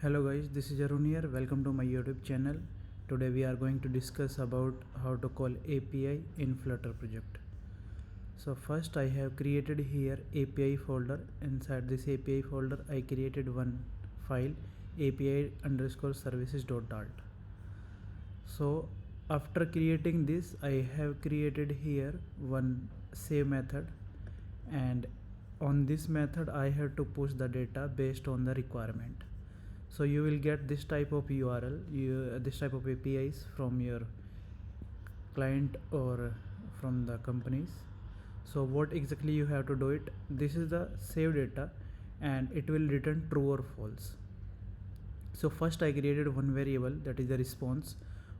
Hello guys, this is Arun here. Welcome to my YouTube channel. Today we are going to discuss about how to call API in Flutter project. So first I have created here API folder. Inside this API folder I created one file API underscore services.dart. So after creating this I have created here one save method, and on this method I have to push the data based on the requirement. So you will get this type of URL, this type of APIs from your client or from the companies. So what exactly you have to do it, this is the save data and it will return true or false. So first I created one variable, that is the response.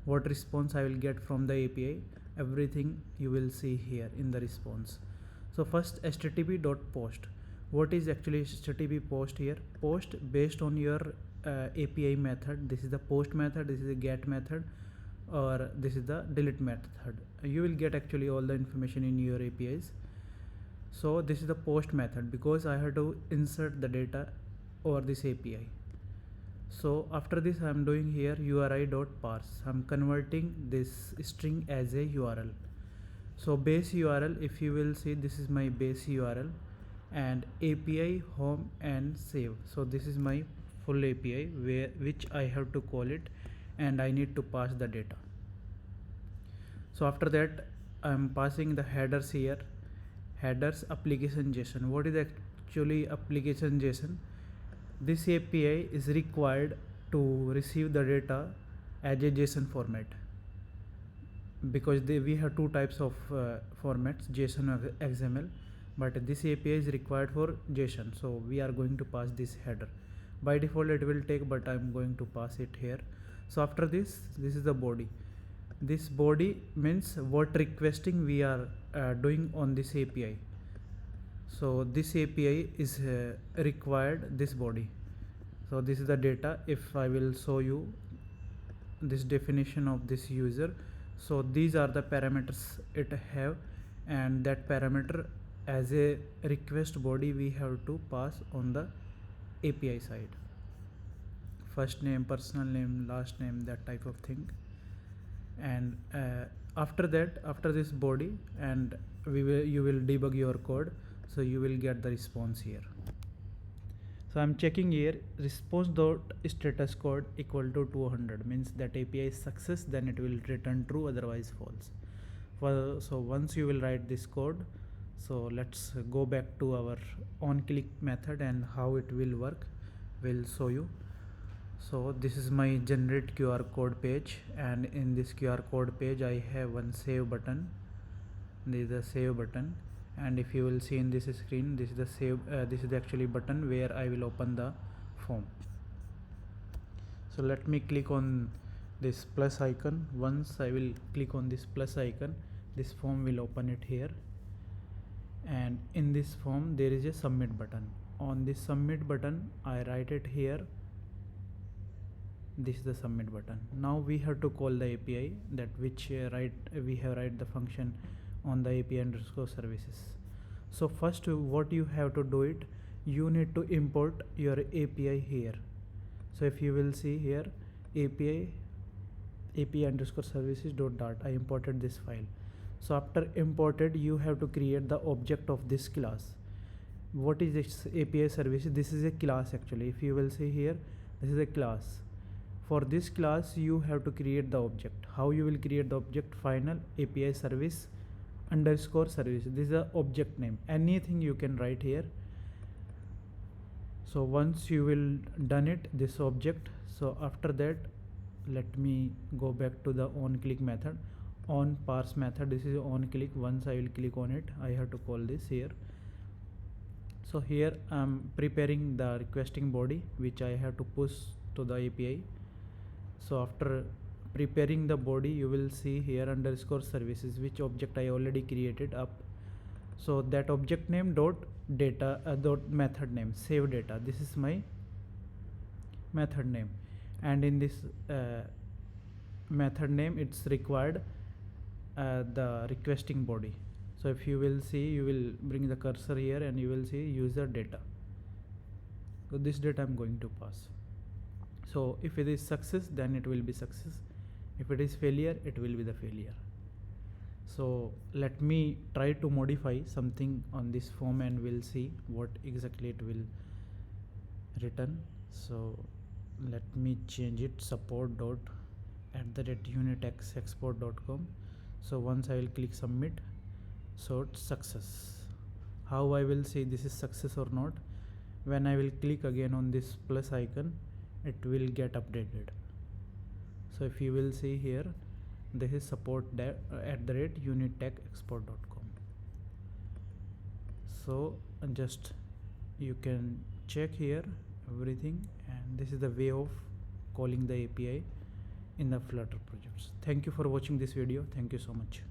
What response I will get from the API, everything you will see here in the response. So first http.post. What is actually http post here? Post based on your API method. This is the post method, this is the get method, or this is the delete method. You will get actually all the information in your APIs. So this is the post method because I have to insert the data over this API. So after this I am doing here URI.parse. I am converting this string as a URL. So base URL, if you will see, this is my base URL and API home and save. So this is my full API which I have to call it, and I need to pass the data. So after that I am passing the headers here. Headers application JSON. What is actually application JSON? This API is required to receive the data as a JSON format, because we have two types of formats, JSON and XML, but this API is required for JSON, so we are going to pass this header. By default it will take, but I'm going to pass it here. So after this is the body. This body means what requesting we are doing on this API. So this API is required this body. So this is the data. If I will show you this definition of this user, so these are the parameters it have, and that parameter as a request body we have to pass on the API side. First name, personal name, last name, that type of thing. And after that, after this body, and you will debug your code, so you will get the response here. So I'm checking here response dot status code equal to 200, means that API is success, then it will return true, otherwise false. So once you will write this code, so let's go back to our on click method and how it will work, will show you. So this is my generate QR code page, and in this QR code page I have one save button. This is the save button, and if you will see in this screen, this is the save, this is the actually button where I will open the form. So let me click on this plus icon. Once I will click on this plus icon, this form will open it here, and in this form there is a submit button. On this submit button I write it here, this is the submit button. Now we have to call the API, that which we have write the function on the API underscore services. So first what you have to do it, you need to import your API here. So if you will see here API underscore services.dart, I imported this file. So after imported, you have to create the object of this class. What is this API service? This is a class actually. If you will see here, this is a class. For this class you have to create the object. How you will create the object? Final API service underscore service. This is the object name. Anything you can write here. So once you will done it, this object, so after that let me go back to the on click method. On parse method, this is on click. Once I will click on it, I have to call this here. So here I am preparing the requesting body which I have to push to the API. So after preparing the body, you will see here underscore services, which object I already created up. So that object name dot data dot method name save data, this is my method name, and in this method name it's required the requesting body. So if you will see, you will bring the cursor here and you will see user data. So this data I'm going to pass. So if it is success, then it will be success. If it is failure, it will be the failure. So let me try to modify something on this form and we'll see what exactly it will return. So let me change it support dot at the rate unitexexport.com. So once I will click submit, so it's success. How I will say this is success or not? When I will click again on this plus icon, it will get updated. So if you will see here, this is support at the rate unitexport.com. So just you can check here everything, and this is the way of calling the API in the Flutter projects. Thank you for watching this video. Thank you so much.